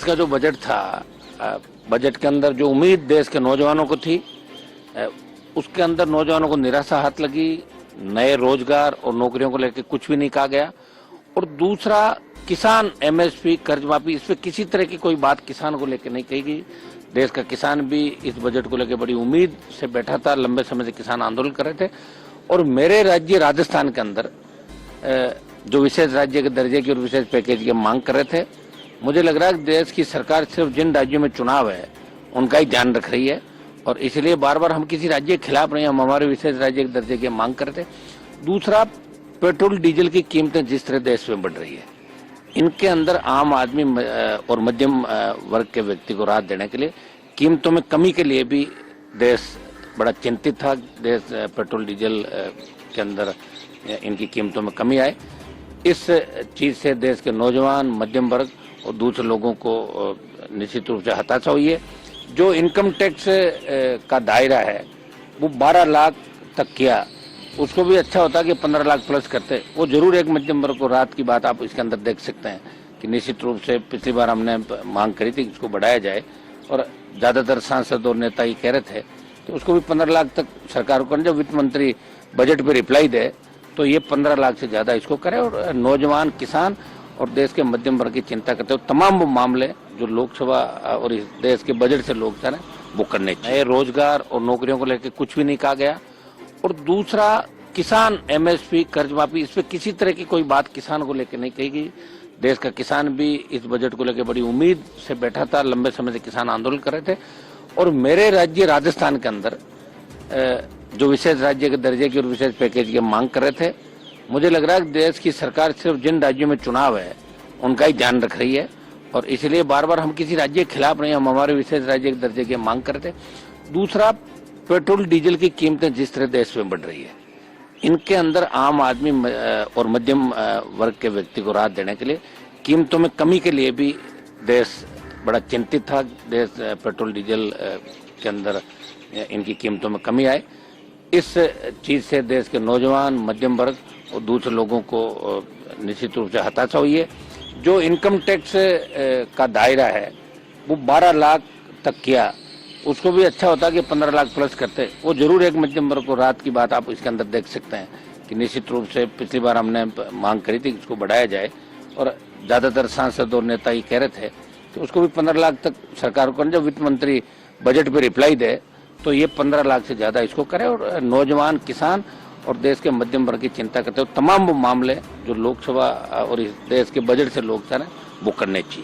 का जो बजट था, बजट के अंदर जो उम्मीद देश के नौजवानों को थी, उसके अंदर नौजवानों को निराशा हाथ लगी। नए रोजगार और नौकरियों को लेकर कुछ भी नहीं कहा गया। और दूसरा, किसान एमएसपी कर्ज माफी, इस पे किसी तरह की कोई बात किसान को लेकर नहीं कही गई। देश का किसान भी इस बजट को लेकर बड़ी उम्मीद से बैठा था। लंबे समय से किसान आंदोलन कर रहे थे। और मेरे राज्य राजस्थान के अंदर जो विशेष राज्य के दर्जे की और विशेष पैकेज की मांग कर रहे थे, मुझे लग रहा है कि देश की सरकार सिर्फ जिन राज्यों में चुनाव है उनका ही ध्यान रख रही है। और इसलिए बार बार हम किसी राज्य के खिलाफ नहीं, हम हमारे विशेष राज्य के दर्जे की मांग करते। दूसरा, पेट्रोल डीजल की कीमतें जिस तरह देश में बढ़ रही है, इनके अंदर आम आदमी और मध्यम वर्ग के व्यक्ति को राहत देने के लिए कीमतों में कमी के लिए भी देश बड़ा चिंतित था। देश पेट्रोल डीजल के अंदर इनकी कीमतों में कमी आए, इस चीज से देश के नौजवान, मध्यम वर्ग और दूसरे लोगों को निश्चित रूप से हताशा हुई है। जो इनकम टैक्स का दायरा है वो 12 लाख तक किया, उसको भी अच्छा होता कि 15 लाख प्लस करते। वो जरूर एक मध्यम वर्ग को राहत की बात आप इसके अंदर देख सकते हैं कि निश्चित रूप से पिछली बार हमने मांग करी थी कि इसको बढ़ाया जाए और ज्यादातर सांसद और नेता ही कह रहे थे तो उसको भी 15 लाख तक सरकार को। जब वित्त मंत्री बजट पे रिप्लाई दे तो ये 15 लाख से ज्यादा इसको करे। और नौजवान, किसान और देश के मध्यम वर्ग की चिंता करते हुए तमाम वो मामले जो लोकसभा और इस देश के बजट से लोग चाह रहे हैं वो करने चाहिए। रोजगार और नौकरियों को लेकर कुछ भी नहीं कहा गया। और दूसरा, किसान एमएसपी कर्ज माफी, इस पे किसी तरह की कोई बात किसान को लेकर नहीं कही गई। देश का किसान भी इस बजट को लेकर बड़ी उम्मीद से बैठा था। लंबे समय से किसान आंदोलन कर रहे थे। और मेरे राज्य राजस्थान के अंदर जो विशेष राज्य के दर्जे की और विशेष पैकेज की मांग कर रहे थे, मुझे लग रहा है कि देश की सरकार सिर्फ जिन राज्यों में चुनाव है उनका ही ध्यान रख रही है। और इसलिए बार बार हम किसी राज्य के खिलाफ नहीं, हम हमारे विशेष राज्य के दर्जे की मांग करते। दूसरा, पेट्रोल डीजल की कीमतें जिस तरह देश में बढ़ रही है, इनके अंदर आम आदमी और मध्यम वर्ग के व्यक्ति को राहत देने के लिए कीमतों में कमी के लिए भी देश बड़ा चिंतित था। देश पेट्रोल डीजल के अंदर इनकी कीमतों में कमी आए, इस चीज से देश के नौजवान, मध्यम वर्ग और दूसरे लोगों को निश्चित रूप से हताशा हुई है। जो इनकम टैक्स का दायरा है वो 12 लाख तक किया, उसको भी अच्छा होता कि 15 लाख प्लस करते। वो जरूर एक मध्यम वर्ग को राहत की बात आप इसके अंदर देख सकते हैं कि निश्चित रूप से पिछली बार हमने मांग करी थी कि इसको बढ़ाया जाए और ज्यादातर सांसद और नेता ही कह रहे थे तो उसको भी 15 लाख तक सरकार को। जब वित्त मंत्री बजट पे रिप्लाई दे तो ये 15 लाख से ज्यादा इसको करे। और नौजवान, किसान और देश के मध्यम वर्ग की चिंता करते हुए तमाम वो मामले जो लोकसभा और इस देश के बजट से लोग चाह रहे हैं वो करने चाहिए।